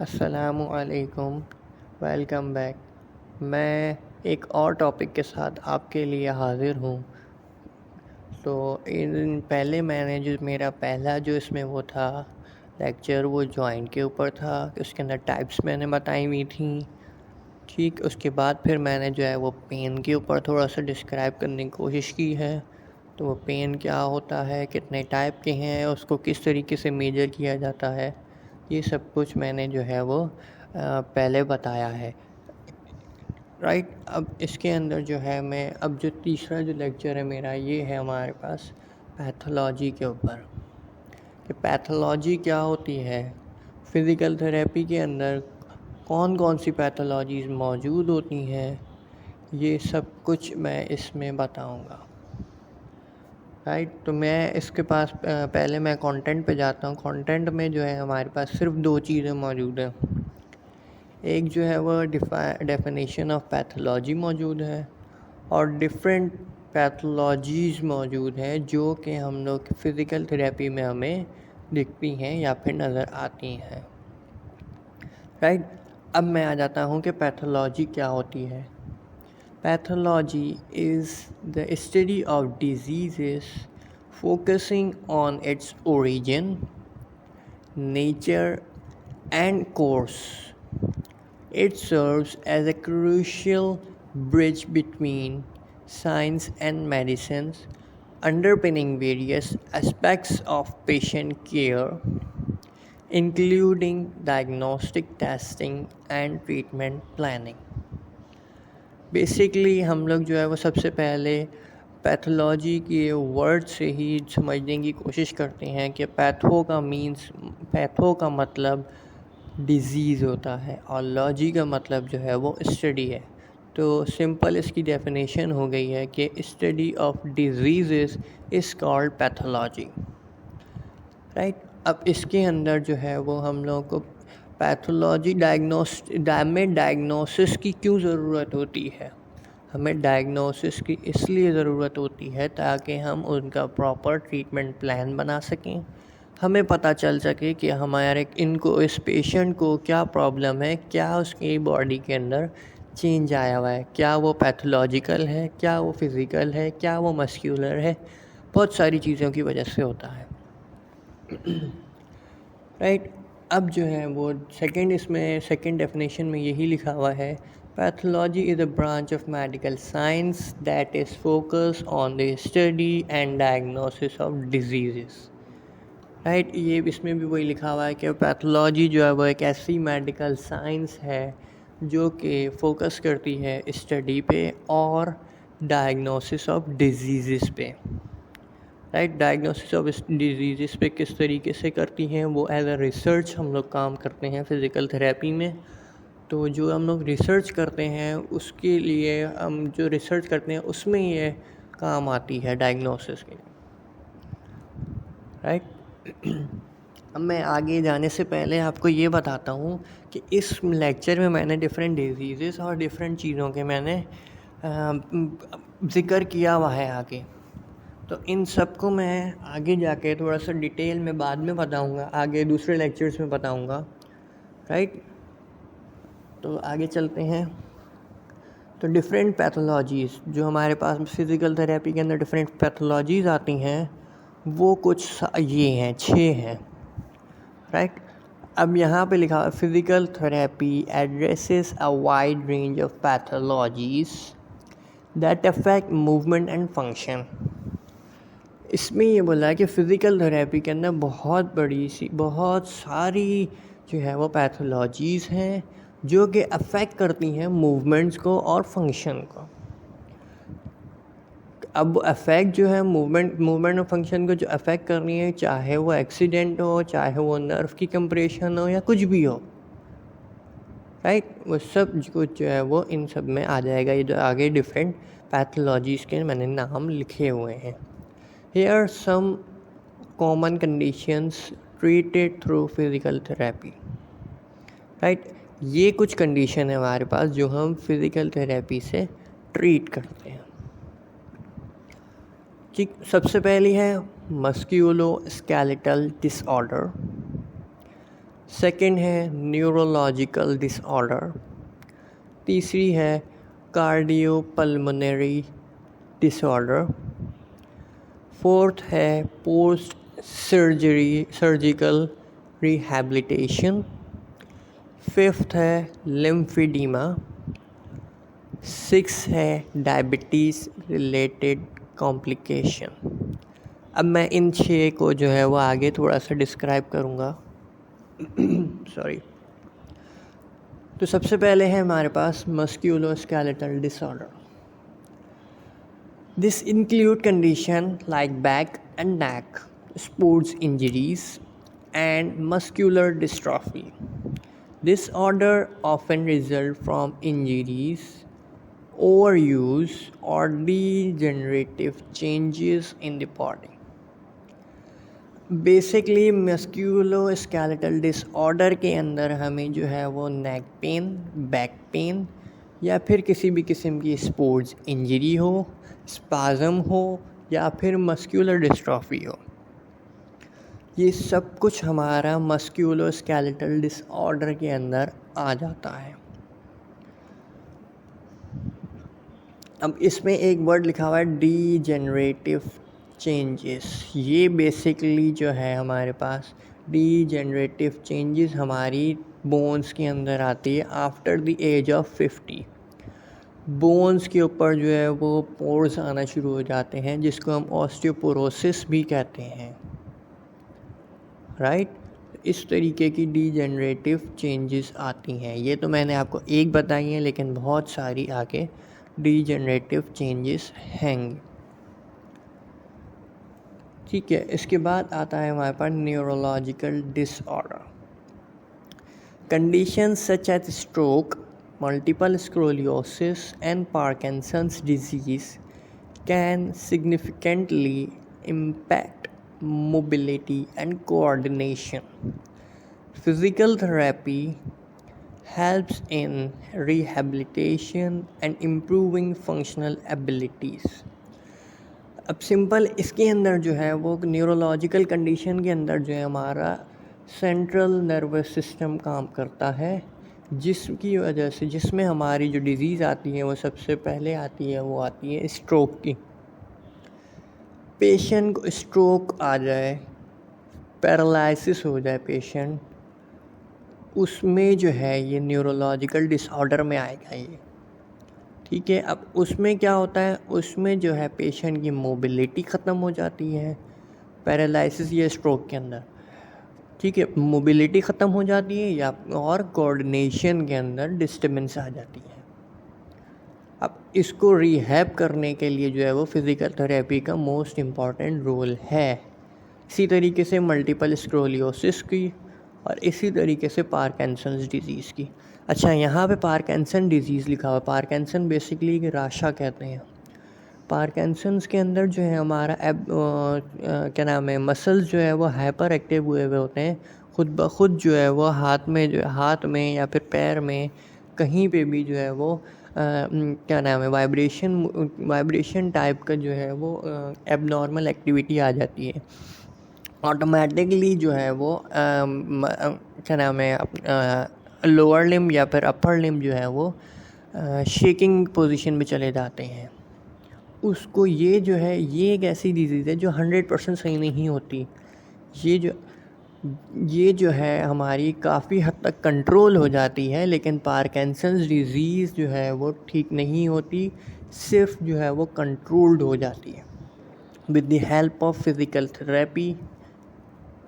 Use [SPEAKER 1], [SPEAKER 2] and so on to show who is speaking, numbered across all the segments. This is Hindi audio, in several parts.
[SPEAKER 1] अस्सलामुअलैकुम, वेलकम बैक। मैं एक और टॉपिक के साथ आपके लिए हाज़िर हूँ। तो इन पहले मैंने जो मेरा पहला जो इसमें वो था लेक्चर, वो जॉइंट के ऊपर था। उसके अंदर टाइप्स मैंने बताई हुई थी। ठीक, उसके बाद फिर मैंने जो है वो पेन के ऊपर थोड़ा सा डिस्क्राइब करने की कोशिश की है। तो वो पेन क्या होता है, कितने टाइप के हैं, उसको किस तरीके से मेजर किया जाता है, ये सब कुछ मैंने जो है वो पहले बताया है। राइट, अब इसके अंदर जो है मैं अब जो तीसरा जो लेक्चर है मेरा, ये है हमारे पास पैथोलॉजी के ऊपर कि पैथोलॉजी क्या होती है। फ़िज़िकल थेरेपी के अंदर कौन कौन सी पैथोलॉजीज़ मौजूद होती हैं, ये सब कुछ मैं इसमें बताऊंगा। राइट, तो मैं इसके पास पहले मैं कंटेंट पे जाता हूँ। कंटेंट में जो है हमारे पास सिर्फ दो चीज़ें मौजूद हैं। एक जो है वो डेफिनेशन ऑफ पैथोलॉजी मौजूद है और डिफरेंट पैथोलॉजीज़ मौजूद हैं जो कि हम लोग फ़िज़िकल थेरेपी में हमें दिखती हैं या फिर नज़र आती हैं। राइट, अब मैं आ जाता हूँ कि पैथोलॉजी क्या होती है। Pathology is the study of diseases focusing on its origin, nature and course. It serves as a crucial bridge between science and medicine, underpinning various aspects of patient care, including diagnostic testing and treatment planning. Basically हम लोग जो है वो सबसे पहले पैथोलॉजी के वर्ड से ही समझने की कोशिश करते हैं कि पैथो का मतलब डिज़ीज़ होता है और लॉजी का मतलब जो है वो स्टडी है। तो सिंपल इसकी डेफिनेशन हो गई है कि study of disease is called pathology. Right, अब इसके अंदर जो है वो हम लोग को पैथोलॉजी में डायग्नोसिस की क्यों ज़रूरत होती है। हमें डायग्नोसिस की इसलिए ज़रूरत होती है ताकि हम उनका प्रॉपर ट्रीटमेंट प्लान बना सकें। हमें पता चल सके कि हमारे इस पेशेंट को क्या प्रॉब्लम है, क्या उसकी बॉडी के अंदर चेंज आया हुआ है, क्या वो पैथोलॉजिकल है, क्या वो फिज़िकल है, क्या वो मस्क्यूलर है। बहुत सारी चीज़ों की वजह से होता है। राइट, अब जो है वो सेकंड डेफिनेशन में यही लिखा हुआ है, pathology is a branch of medical science that is focus on the study and diagnosis of disease. Right, ये इसमें भी वही लिखा हुआ है कि पैथोलॉजी जो है वो एक ऐसी मेडिकल साइंस है जो कि फोकस करती है स्टडी पे और डायग्नोसिस ऑफ डिजीज़ पे। राइट, डायग्नोसिस ऑफ डिजीज़ पे किस तरीके से करती हैं वो एज अ रिसर्च हम लोग काम करते हैं फ़िज़िकल थेरेपी में। तो जो हम लोग रिसर्च करते हैं उसके लिए हम जो रिसर्च करते हैं उसमें ये काम आती है डायग्नोसिस के। राइट, अब मैं आगे जाने से पहले आपको ये बताता हूँ कि इस लेक्चर में मैंने डिफरेंट डिजीज़ और डिफरेंट चीज़ों के मैंने ज़िक्र किया हुआ है आगे। तो इन सब को मैं आगे जाके थोड़ा सा डिटेल में बाद में बताऊँगा, आगे दूसरे लेक्चर्स में बताऊँगा। राइट, तो आगे चलते हैं। तो डिफरेंट पैथोलॉजीज़ जो हमारे पास फ़िज़िकल थेरेपी के अंदर डिफरेंट पैथोलॉजीज़ आती हैं वो कुछ ये हैं, 6 हैं। राइट, अब यहाँ पे लिखा है physical therapy addresses a wide range of pathologies that affect movement and function. इसमें ये बोला है कि फ़िज़िकल थेरेपी के अंदर बहुत सारी जो है वो पैथोलॉजीज़ हैं जो कि अफेक्ट करती हैं मूवमेंट्स को और फंक्शन को। अब अफेक्ट जो है मूवमेंट और फंक्शन को जो अफेक्ट कर रही है, चाहे वो एक्सीडेंट हो, चाहे वो नर्व की कंप्रेशन हो या कुछ भी हो। राइट, वो सब कुछ जो है वो इन सब में आ जाएगा। ये जो आगे डिफरेंट पैथोलॉजीज़ के मैंने नाम लिखे हुए हैं। Here are some common conditions treated through physical therapy. Right, ये कुछ कंडीशन है हमारे पास जो हम फिज़िकल थेरेपी से ट्रीट करते हैं। ठीक, सबसे पहली है मस्क्यूलोस्केलेटल डिसऑर्डर। सेकंड है न्यूरोलॉजिकल डिसऑर्डर, तीसरी है कार्डियोपल्मोनरी डिसऑर्डर, फोर्थ है पोस्ट सर्जिकल रिहैबिलिटेशन, फिफ्थ है लिम्फेडिमा, सिक्स है डायबिटीज़ रिलेटेड कॉम्प्लिकेशन। अब मैं इन 6 को जो है वो आगे थोड़ा सा डिस्क्राइब करूँगा। सॉरी। तो सबसे पहले है हमारे पास musculoskeletal disorder. This include condition like back and neck, sports injuries and muscular dystrophy. Disorder often result from injuries, overuse or degenerative changes in the body. Basically musculoskeletal disorder के अंदर हमें जो है वो नेक पेन, बैक पेन या फिर किसी भी किस्म की स्पोर्ट्स इंजरी हो, स्पाज़म हो या फिर मस्कुलर डिस्ट्रॉफी हो, ये सब कुछ हमारा मस्कुलोस्केलेटल डिसऑर्डर के अंदर आ जाता है। अब इसमें एक वर्ड लिखा हुआ है डीजेनरेटिव चेंजेस। ये बेसिकली जो है हमारे पास डीजेनरेटिव चेंजेस हमारी बोन्स के अंदर आती है after the age of 50। Bones के ऊपर जो है वो पोर्स आना शुरू हो जाते हैं, जिसको हम ऑस्टियोपोरोसिस भी कहते हैं, राइट। इस तरीके की डीजेनरेटिव चेंजेस आती हैं। ये तो मैंने आपको एक बताई है, लेकिन बहुत सारी आगे डीजेनरेटिव चेंजेस हैं। ठीक है, इसके बाद आता है हमारे पास neurological disorder. Conditions such as stroke, multiple sclerosis and Parkinson's disease can significantly impact mobility and coordination. Physical therapy helps in rehabilitation and improving functional abilities. अब सिंपल इसके अंदर जो है वो न्यूरोलॉजिकल कंडीशन के अंदर जो है हमारा सेंट्रल नर्वस सिस्टम काम करता है, जिसकी वजह से जिसमें हमारी जो डिज़ीज़ आती है वो सबसे पहले आती है, वो आती है स्ट्रोक की। पेशेंट को स्ट्रोक आ जाए, पैरालिसिस हो जाए पेशेंट, उसमें जो है ये न्यूरोलॉजिकल डिसऑर्डर में आएगा ये। ठीक है, अब उसमें क्या होता है, उसमें जो है पेशेंट की मोबिलिटी ख़त्म हो जाती है पैरालिसिस या स्ट्रोक के अंदर। ठीक है, मोबिलिटी ख़त्म हो जाती है या और कोऑर्डिनेशन के अंदर डिस्टर्बेंस आ जाती है। अब इसको रिहैब करने के लिए जो है वो फिज़िकल थेरेपी का मोस्ट इम्पॉर्टेंट रोल है। इसी तरीके से मल्टीपल स्क्लेरोसिस की और इसी तरीके से पार्किंसंस डिजीज़ की। अच्छा, यहाँ पे पार्किंसन डिजीज़ लिखा हुआ है। पार्किंसन बेसिकली राशा कहते हैं। पार्किंसंस के अंदर जो है हमारा क्या नाम है, मसल्स जो है वो हाइपर एक्टिव हुए हुए होते हैं, खुद ब खुद जो है वो हाथ में या फिर पैर में कहीं पे भी जो है वो क्या नाम है, वाइब्रेशन टाइप का जो है वो एबनॉर्मल एक्टिविटी आ जाती है। ऑटोमेटिकली जो है वो क्या नाम है, लोअर लिम्ब या फिर अपर लिम्ब जो है वो शेकिंग पोजीशन में चले जाते हैं। उसको ये जो है ये एक ऐसी डिजीज़ है जो 100% सही नहीं होती। ये जो है हमारी काफ़ी हद तक कंट्रोल हो जाती है, लेकिन पार्किंसंस डिजीज़ जो है वो ठीक नहीं होती, सिर्फ जो है वो कंट्रोल्ड हो जाती है with the help of physical therapy,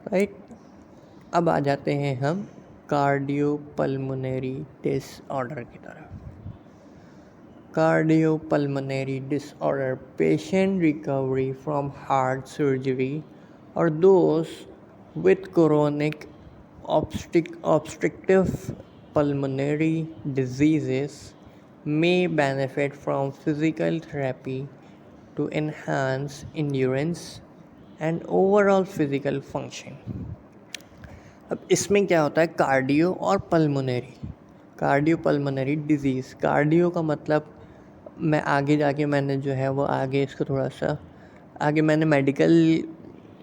[SPEAKER 1] right. अब आ जाते हैं हम कार्डियोपल्मोनरी डिसऑर्डर की तरफ। Cardiopulmonary disorder, patient recovery from heart surgery और those with chronic obstructive pulmonary diseases may benefit from physical therapy to enhance endurance and overall physical function. अब इसमें क्या होता है, कार्डियो और पल्मोनरी डिजीज़। कार्डियो का मतलब मैं आगे जाके मैंने जो है वो आगे इसको थोड़ा सा आगे मैंने मेडिकल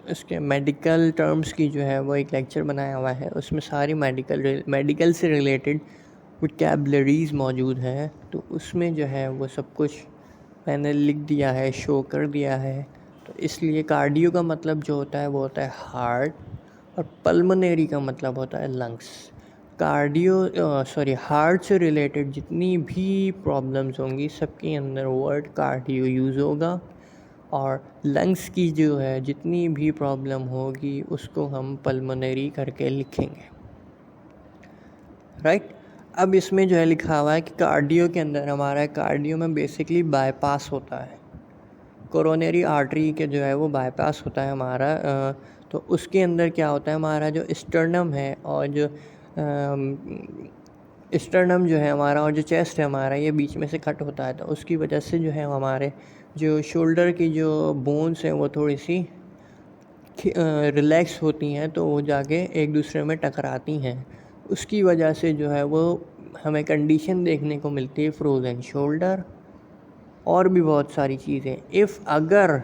[SPEAKER 1] इसके मेडिकल टर्म्स की जो है वो एक लेक्चर बनाया हुआ है, उसमें सारी मेडिकल से रिलेटेड वोकैबुलरीज मौजूद हैं, तो उसमें जो है वो सब कुछ मैंने लिख दिया है, शो कर दिया है। तो इसलिए कार्डियो का मतलब जो होता है वो होता है हार्ट, और पल्मोनरी का मतलब होता है लंग्स। हार्ट से रिलेटेड जितनी भी प्रॉब्लम्स होंगी सबके अंदर वर्ड कार्डियो यूज़ होगा, और लंग्स की जो है जितनी भी प्रॉब्लम होगी उसको हम पल्मोनरी करके लिखेंगे, राइट। अब इसमें जो है लिखा हुआ है कि कार्डियो के अंदर हमारा कार्डियो में बेसिकली बाईपास होता है, कोरोनरी आर्टरी के जो है वो बाईपास होता है हमारा। तो उसके अंदर क्या होता है, हमारा जो स्टर्नम है और जो स्टर्नम जो है हमारा और जो चेस्ट है हमारा, ये बीच में से कट होता है, तो उसकी वजह से जो है हमारे जो शोल्डर की जो बोन्स हैं वो थोड़ी सी रिलैक्स होती हैं, तो वो जाके एक दूसरे में टकराती हैं। उसकी वजह से जो है वो हमें कंडीशन देखने को मिलती है फ्रोज़न शोल्डर, और भी बहुत सारी चीज़ें। अगर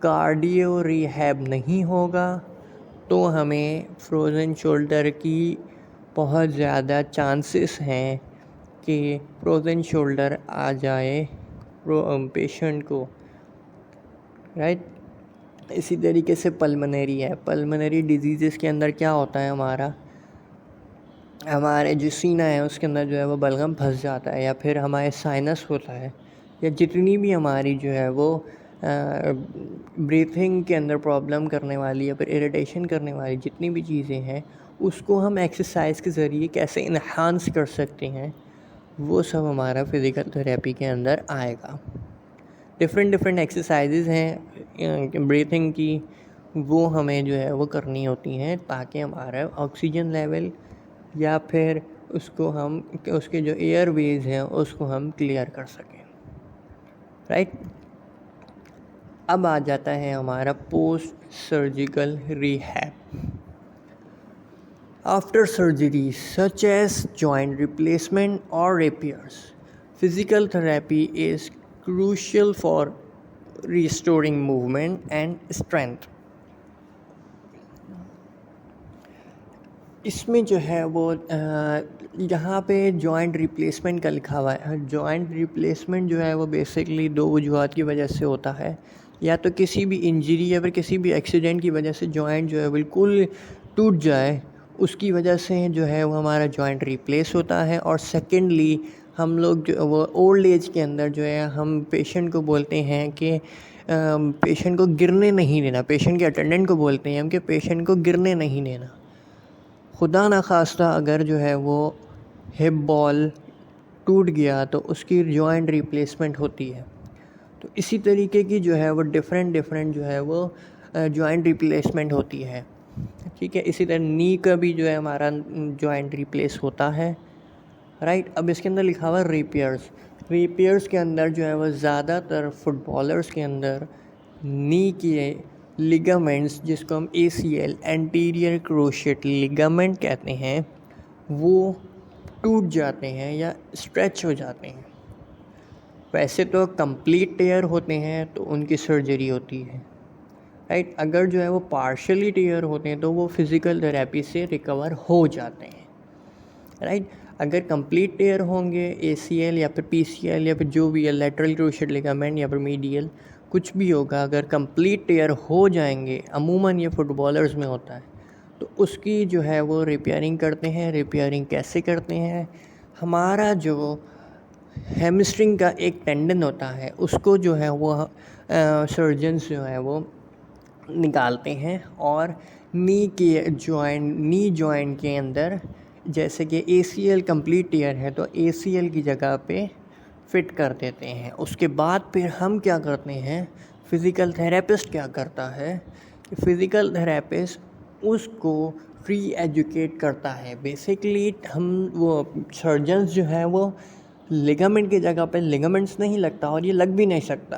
[SPEAKER 1] कार्डियो रिहैब नहीं होगा तो हमें फ्रोज़न शोल्डर की बहुत ज़्यादा चांसेस हैं कि फ्रोज़न शोल्डर आ जाए पेशेंट को, राइट। इसी तरीके से पल्मोनरी है। पल्मोनरी डिजीज़ के अंदर क्या होता है, हमारे जो सीना है उसके अंदर जो है वो बलगम फंस जाता है, या फिर हमारे साइनस होता है, या जितनी भी हमारी जो है वो ब्रीथिंग के अंदर प्रॉब्लम करने वाली या फिर इरिटेशन करने वाली जितनी भी चीज़ें हैं, उसको हम एक्सरसाइज के ज़रिए कैसे इन्हांस कर सकते हैं, वो सब हमारा फिज़िकल थेरेपी के अंदर आएगा। डिफरेंट एक्सरसाइजेज़ हैं ब्रीथिंग की, वो हमें जो है वो करनी होती हैं ताकि हमारा ऑक्सीजन लेवल या फिर उसके जो एयरवेज हैं उसको हम क्लियर कर सकें, राइट। अब आ जाता है हमारा post surgical rehab. After surgery such as joint replacement और repairs, physical therapy is crucial for restoring movement and strength. इसमें जो है वो यहाँ पे जॉइंट रिप्लेसमेंट का लिखा हुआ है। जॉइंट रिप्लेसमेंट जो है वो बेसिकली दो वजूहत की वजह से होता है, या तो किसी भी इंजरी या फिर किसी भी एक्सीडेंट की वजह से जॉइंट जो है बिल्कुल टूट जाए, उसकी वजह से जो है वो हमारा जॉइंट रिप्लेस होता है। और सेकेंडली हम लोग जो वो ओल्ड एज के अंदर जो है हम पेशेंट को बोलते हैं कि पेशेंट को गिरने नहीं देना, पेशेंट के अटेंडेंट को बोलते हैं हम कि पेशेंट को गिरने नहीं देना। खुदा न खास्ता अगर जो है वो हिप बॉल टूट गया तो उसकी जॉइंट रिप्लेसमेंट होती है। तो इसी तरीके की जो है वो डिफरेंट जो है वो जॉइंट रिप्लेसमेंट होती है, ठीक है। इसी तरह नी का भी जो है हमारा जॉइंट रिप्लेस होता है, राइट। अब इसके अंदर लिखा हुआ रिपेयर्स के अंदर जो है वो ज़्यादातर फुटबॉलर्स के अंदर नी के लिगामेंट्स, जिसको हम ACL एंटीरियर क्रोशिएट लिगामेंट कहते हैं, वो टूट जाते हैं या स्ट्रेच हो जाते हैं। वैसे तो कंप्लीट टेयर होते हैं तो उनकी सर्जरी होती है, राइट। अगर जो है वो पार्शली टेयर होते हैं तो वो फिज़िकल थेरेपी से रिकवर हो जाते हैं, राइट। अगर कंप्लीट टेयर होंगे ACL या फिर PCL या फिर जो भी है लैटरल क्रोशिएट लिगामेंट या फिर मीडियल कुछ भी होगा, अगर कंप्लीट टेयर हो जाएंगे, अमूमन ये फुटबॉलर्स में होता है, तो उसकी जो है वो रिपेयरिंग करते हैं। रिपेयरिंग कैसे करते हैं, हमारा जो हैमस्ट्रिंग का एक टेंडन होता है उसको जो है वो सर्जन्स जो है वो निकालते हैं, और नी जॉइंट के अंदर जैसे कि ACL कंप्लीट टेयर है तो ACL की जगह पे फिट कर देते हैं। उसके बाद फिर हम क्या करते हैं, फ़िज़िकल थेरेपिस्ट क्या करता है, फ़िज़िकल थेरेपिस्ट उसको फ्री एजुकेट करता है। बेसिकली हम वो सर्जन्स जो है वो लिगामेंट की जगह पे लिगामेंट्स नहीं लगता और ये लग भी नहीं सकता,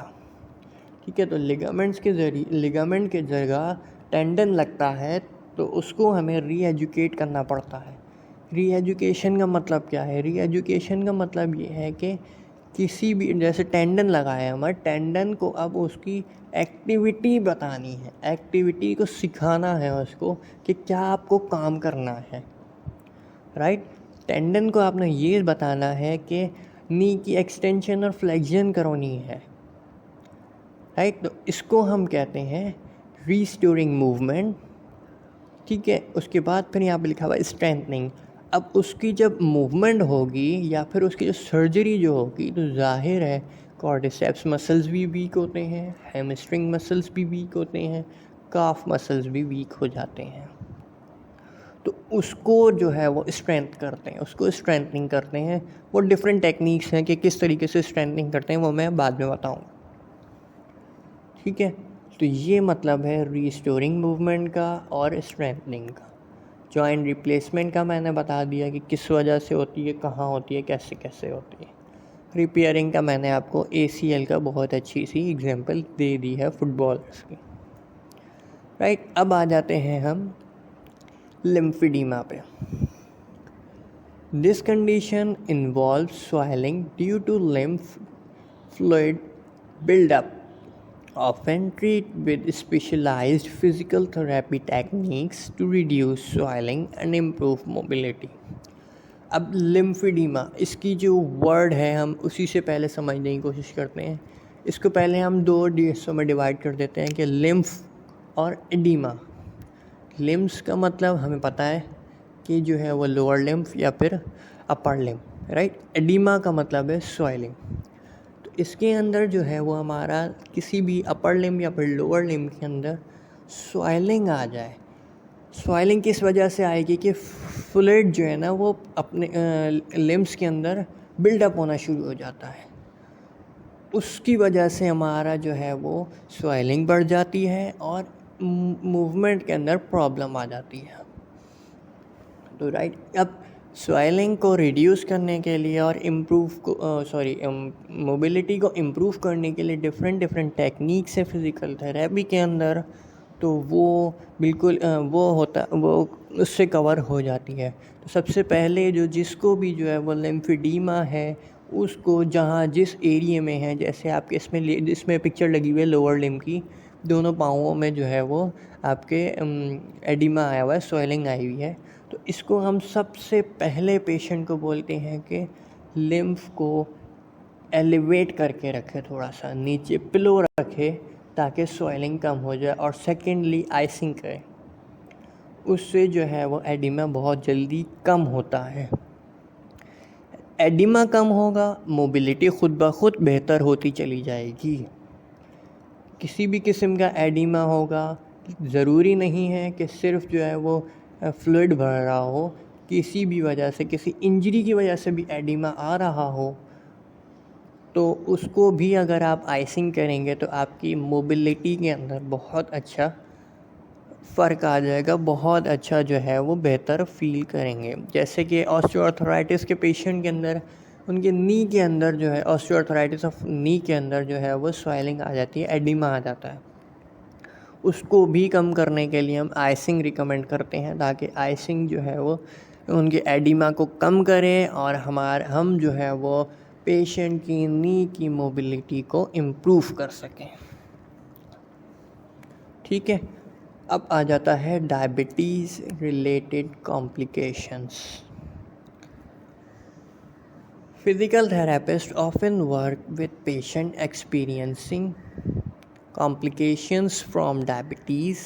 [SPEAKER 1] ठीक है। तो लिगामेंट के जगह टेंडन लगता है, तो उसको हमें री एजुकेट करना पड़ता है। री एजुकेशन का मतलब क्या है, री एजुकेशन का मतलब ये है कि किसी भी जैसे टेंडन लगाया हमारे टेंडन को अब उसकी एक्टिविटी बतानी है, एक्टिविटी को सिखाना है उसको कि क्या आपको काम करना है, राइट। टेंडन को आपने ये बताना है कि नी की एक्सटेंशन और फ्लेक्शन करनी है, राइट। तो इसको हम कहते हैं रीस्टोरिंग मूवमेंट, ठीक है। उसके बाद फिर यहाँ पे लिखा हुआ स्ट्रेंथनिंग। अब उसकी जब मूवमेंट होगी या फिर उसकी जो सर्जरी जो होगी तो जाहिर है कॉर्डिसेप्स मसल्स भी वीक होते हैं, हैमस्ट्रिंग मसल्स भी वीक होते हैं, काफ मसल्स भी वीक हो जाते हैं। तो उसको जो है वो स्ट्रेंथ करते हैं, उसको स्ट्रेंथनिंग करते हैं। वो डिफरेंट टेक्निक्स हैं कि किस तरीके से स्ट्रेंथनिंग करते हैं, वो मैं बाद में बताऊँगा, ठीक है। तो ये मतलब है रीस्टोरिंग मूवमेंट का और स्ट्रेंथनिंग का। जॉइंट रिप्लेसमेंट का मैंने बता दिया कि किस वजह से होती है, कहाँ होती है, कैसे कैसे होती है। रिपेयरिंग का मैंने आपको ACL का बहुत अच्छी सी एग्जांपल दे दी है फुटबॉलर्स की, राइट। अब आ जाते हैं हम लिम्फेडिमा पे। This condition involve swelling due to lymph fluid buildup, often treated with specialized physical therapy techniques to reduce swelling and improve mobility. अब लिम्फेडिमा, इसकी जो वर्ड है हम उसी से पहले समझने की कोशिश करते हैं। इसको पहले हम दो हिस्सों में डिवाइड कर देते हैं कि लिम्फ और एडिमा। लिम्स का मतलब हमें पता है कि जो है वो लोअर लिम्फ या फिर अपर लिम्फ, राइट। एडिमा का मतलब है स्वेलिंग। तो इसके अंदर जो है वो हमारा किसी भी अपर लिम्ब या फिर लोअर लिम्ब के अंदर स्वेलिंग आ जाए। स्वेलिंग किस वजह से आएगी कि फ्लूइड जो है ना वो अपने लिम्स के अंदर बिल्डअप होना शुरू हो जाता है, उसकी वजह से हमारा जो है वो स्वेलिंग बढ़ जाती है और मूवमेंट के अंदर प्रॉब्लम आ जाती है। तो राइट, अब स्वेलिंग को रिड्यूस करने के लिए और मोबिलिटी को इम्प्रूव करने के लिए डिफरेंट टेक्निक्स है फिज़िकल थेरेपी के अंदर। तो वो बिल्कुल वो उससे कवर हो जाती है। तो सबसे पहले जिसको भी जो है वो लिम्फेडिमा है उसको जिस एरिया में है, जैसे आपके इसमें पिक्चर लगी हुई है लोअर लिम्ब की, दोनों पाँवों में जो है वो आपके एडिमा आया हुआ है, स्वेलिंग आई हुई है। तो इसको हम सबसे पहले पेशेंट को बोलते हैं कि लिम्फ को एलिवेट करके रखे, थोड़ा सा नीचे पिलो रखे ताकि स्वेलिंग कम हो जाए, और सेकेंडली आइसिंग करें, उससे जो है वो एडिमा बहुत जल्दी कम होता है। एडिमा कम होगा, मोबिलिटी खुद ब खुद बेहतर होती चली जाएगी। किसी भी किस्म का एडिमा होगा, ज़रूरी नहीं है कि सिर्फ जो है वो फ्लूइड भर रहा हो, किसी भी वजह से, किसी इंजरी की वजह से भी एडिमा आ रहा हो तो उसको भी अगर आप आइसिंग करेंगे तो आपकी मोबिलिटी के अंदर बहुत अच्छा फ़र्क आ जाएगा, बहुत अच्छा जो है वो बेहतर फील करेंगे। जैसे कि ऑस्टियोआर्थराइटिस के पेशेंट के अंदर उनके नी के अंदर जो है ऑस्टियोआर्थराइटिस ऑफ नी के अंदर जो है वो स्वेलिंग आ जाती है, एडिमा आ जाता है। उसको भी कम करने के लिए हम आइसिंग रिकमेंड करते हैं ताकि आइसिंग जो है वो उनके एडिमा को कम करे और हम जो है वो पेशेंट की नी की मोबिलिटी को इम्प्रूव कर सकें। ठीक है, अब आ जाता है diabetes related complications. Physical therapists often work with patients experiencing complications from diabetes,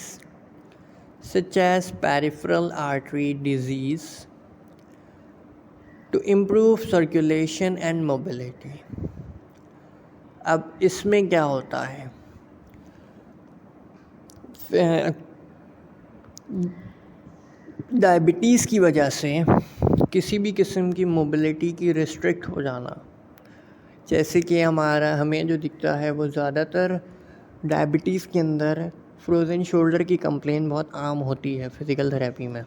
[SPEAKER 1] such as peripheral artery disease, to improve circulation and mobility. अब इसमें क्या होता है, डायबिटीज़ की वजह से किसी भी किस्म की मोबिलिटी की रिस्ट्रिक्ट हो जाना, जैसे कि हमें जो दिखता है वो ज़्यादातर डायबिटीज़ के अंदर फ्रोज़न शोल्डर की कंप्लेन बहुत आम होती है फिज़िकल थेरेपी में।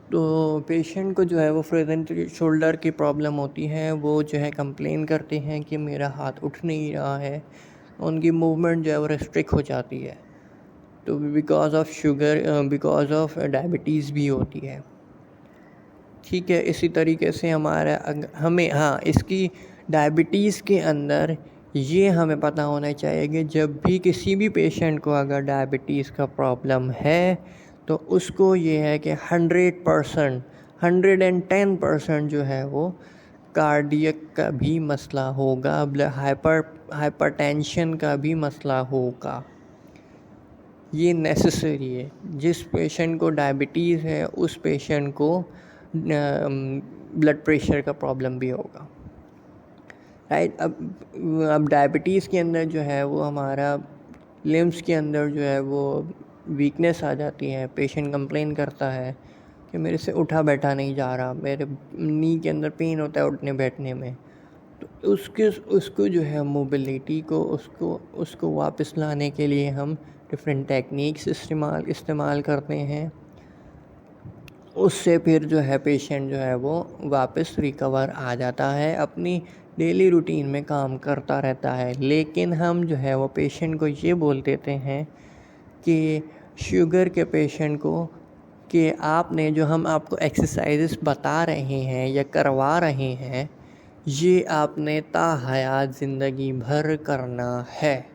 [SPEAKER 1] तो पेशेंट को जो है वो फ्रोज़न शोल्डर की प्रॉब्लम होती है, वो जो है कंप्लेन करते हैं कि मेरा हाथ उठ नहीं रहा है, उनकी मूवमेंट जो है वो रिस्ट्रिक्ट हो जाती है। तो बिकॉज़ ऑफ डायबिटीज़ भी होती है। ठीक है, इसी तरीके से इसकी डायबिटीज़ के अंदर ये हमें पता होना चाहिए कि जब भी किसी भी पेशेंट को अगर डायबिटीज़ का प्रॉब्लम है तो उसको ये है कि 100%, 110% जो है वो कार्डियक का भी मसला होगा, हाइपरटेंशन का भी मसला होगा। ये नेसेसरी है। जिस पेशेंट को डायबिटीज़ है उस पेशेंट को ब्लड प्रेशर का प्रॉब्लम भी होगा, राइट। अब डायबिटीज़ के अंदर जो है वो हमारा लिम्स के अंदर जो है वो वीकनेस आ जाती है। पेशेंट कंप्लेन करता है कि मेरे से उठा बैठा नहीं जा रहा, मेरे नी के अंदर पेन होता है उठने बैठने में। तो उसको जो है मोबिलिटी को उसको वापस लाने के लिए हम डिफरेंट टेक्निक्स इस्तेमाल करते हैं। उससे फिर जो है पेशेंट जो है वो वापस रिकवर आ जाता है, अपनी डेली रूटीन में काम करता रहता है। लेकिन हम जो है वो पेशेंट को ये बोल देते हैं कि शुगर के पेशेंट को कि आपने जो हम आपको एक्सरसाइजेस बता रहे हैं या करवा रहे हैं ये आपने ताहयात ज़िंदगी भर करना है,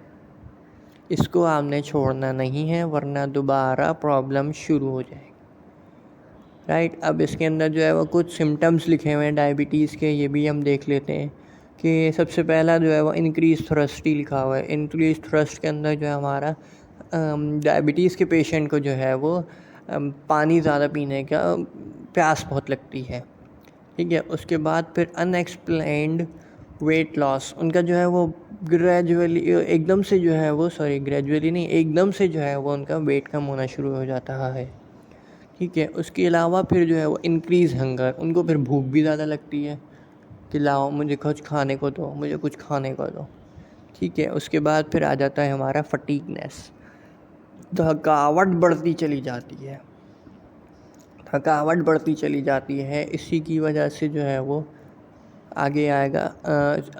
[SPEAKER 1] इसको आपने छोड़ना नहीं है वरना दोबारा प्रॉब्लम शुरू हो जाएगी, राइट। अब इसके अंदर जो है वो कुछ सिम्टम्स लिखे हुए हैं डायबिटीज़ के, ये भी हम देख लेते हैं कि सबसे पहला जो है वो इंक्रीज थ्रस्ट ही लिखा हुआ है। इंक्रीज थ्रस्ट के अंदर जो है हमारा डायबिटीज़ के पेशेंट को जो है वो पानी ज़्यादा पीने का प्यास बहुत लगती है, ठीक है। उसके बाद फिर अनएक्सप्लेन्ड वेट लॉस, उनका जो है वो ग्रेजुअली एकदम से जो है वो ग्रेजुअली नहीं एकदम से जो है वो उनका वेट कम होना शुरू हो जाता है, ठीक है। उसके अलावा फिर जो है वो इंक्रीज़ हंगर, उनको फिर भूख भी ज़्यादा लगती है कि लाओ मुझे कुछ खाने को दो, मुझे कुछ खाने को दो, ठीक है। उसके बाद फिर आ जाता है हमारा फटीगनेस, थकावट बढ़ती चली जाती है। इसी की वजह से जो है वो आगे आएगा,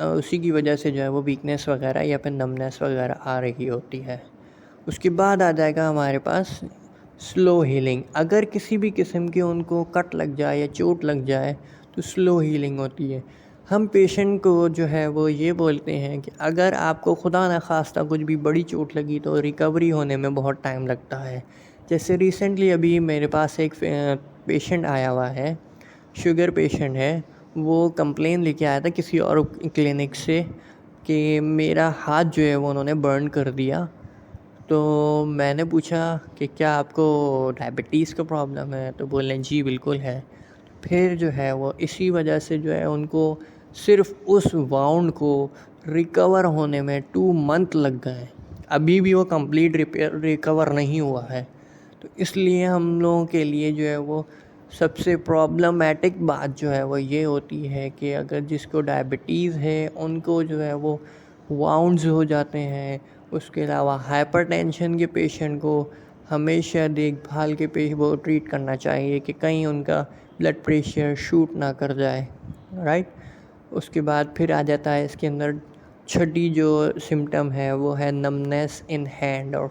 [SPEAKER 1] उसी की वजह से जो है वो वीकनेस वगैरह या फिर नमनेस वगैरह आ रही होती है। उसके बाद आ जाएगा हमारे पास स्लो हीलिंग। अगर किसी भी किस्म के उनको कट लग जाए या चोट लग जाए तो स्लो हीलिंग होती है। हम पेशेंट को जो है वो ये बोलते हैं कि अगर आपको खुदा न खास्ता कुछ भी बड़ी चोट लगी तो रिकवरी होने में बहुत टाइम लगता है। जैसे रिसेंटली अभी मेरे पास एक पेशेंट आया हुआ है, शुगर पेशेंट है, वो कंप्लेन लेके आया था किसी और क्लिनिक से कि मेरा हाथ जो है वो उन्होंने बर्न कर दिया। तो मैंने पूछा कि क्या आपको डायबिटीज़ का प्रॉब्लम है, तो बोले जी बिल्कुल है। फिर जो है वो इसी वजह से जो है उनको सिर्फ उस वाउंड को रिकवर होने में 2 मंथ लग गए, अभी भी वो कंप्लीट रिकवर नहीं हुआ है। तो इसलिए हम लोगों के लिए जो है वो सबसे प्रॉब्लमेटिक बात जो है वो ये होती है कि अगर जिसको डायबिटीज़ है उनको जो है वो वाउंड्स हो जाते हैं। उसके अलावा हाइपरटेंशन के पेशेंट को हमेशा देखभाल के वो ट्रीट करना चाहिए कि कहीं उनका ब्लड प्रेशर शूट ना कर जाए, राइट। उसके बाद फिर आ जाता है इसके अंदर छठी जो सिम्टम है वो है नमनेस इन हैंड और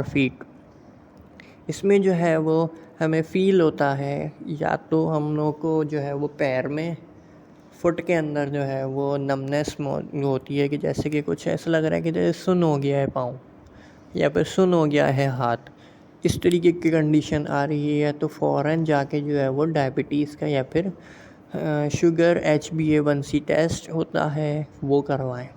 [SPEAKER 1] फीट। इसमें जो है वो हमें फ़ील होता है या तो हम लोग को जो है वो पैर में फुट के अंदर जो है वो नमनेस होती है कि जैसे कि कुछ ऐसा लग रहा है कि जैसे सुन्न हो गया है पाँव या फिर सुन्न हो गया है हाथ, इस तरीके की कंडीशन आ रही है तो फ़ौरन जाके जो है वो डायबिटीज़ का या फिर शुगर HbA1c टेस्ट होता है वो करवाएं,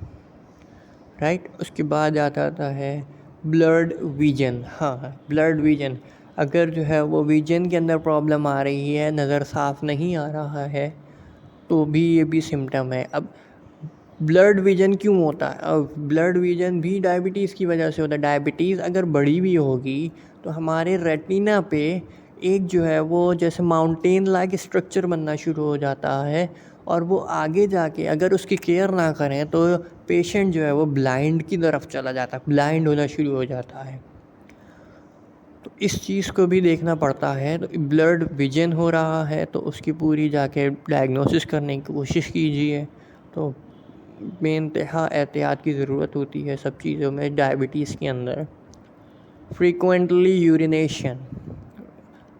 [SPEAKER 1] राइट। उसके बाद आता है ब्लड विजन। हाँ, ब्लड विजन, अगर जो है वो विजन के अंदर प्रॉब्लम आ रही है, नज़र साफ़ नहीं आ रहा है तो भी ये भी सिम्टम है। अब ब्लड विजन क्यों होता है? अब ब्लड विजन भी डायबिटीज़ की वजह से होता है। डायबिटीज़ अगर बड़ी भी होगी तो हमारे रेटिना पे एक जो है वो जैसे माउंटेन लाइक स्ट्रक्चर बनना शुरू हो जाता है और वो आगे जाके अगर उसकी केयर ना करें तो पेशेंट जो है वो ब्लाइंड की तरफ चला जाता है, ब्लाइंड होना शुरू हो जाता है। तो इस चीज़ को भी देखना पड़ता है। तो ब्लड विजन हो रहा है तो उसकी पूरी जाके डायग्नोसिस करने की कोशिश कीजिए। तो बेइंतहा एहतियात की ज़रूरत होती है सब चीज़ों में डायबिटीज़ के अंदर। फ्रीक्वेंटली यूरिनेशन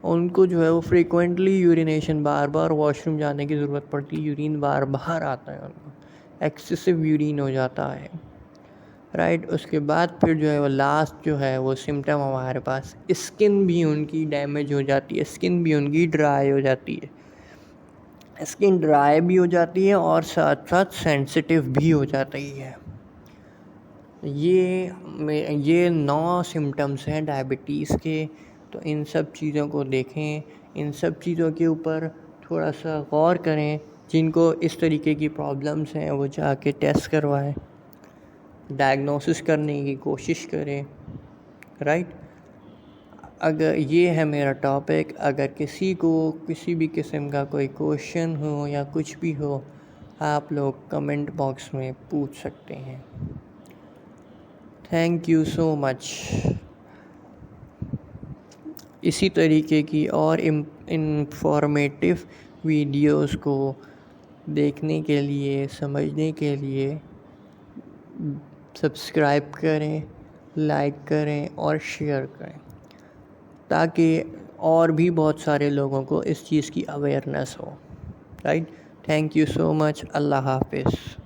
[SPEAKER 1] उनको जो है वो फ्रीक्वेंटली यूरिनेशन, बार बार वॉशरूम जाने की ज़रूरत पड़ती है, यूरिन बार बार आता है उनको, एक्सेसिव यूरिन हो जाता है, राइट। उसके बाद फिर जो है वो लास्ट जो है वो सिम्टम हमारे पास, स्किन भी उनकी डैमेज हो जाती है, स्किन भी उनकी ड्राई हो जाती है, स्किन ड्राई भी हो जाती है और साथ साथ सेंसिटिव भी हो जाती है। ये 9 सिम्टम्स हैं डायबिटीज़ के। तो इन सब चीज़ों को देखें, इन सब चीज़ों के ऊपर थोड़ा सा गौर करें। जिनको इस तरीके की प्रॉब्लम्स हैं वो जाके टेस्ट करवाएं, डायग्नोसिस करने की कोशिश करें, राइट। अगर ये है मेरा टॉपिक, अगर किसी को किसी भी किस्म का कोई क्वेश्चन हो या कुछ भी हो, आप लोग कमेंट बॉक्स में पूछ सकते हैं। Thank you so much. इसी तरीके की और इंफॉर्मेटिव वीडियोस को देखने के लिए, समझने के लिए सब्सक्राइब करें, लाइक करें और शेयर करें, ताकि और भी बहुत सारे लोगों को इस चीज़ की अवेयरनेस हो, right. Thank you so much. अल्लाह हाफिज़।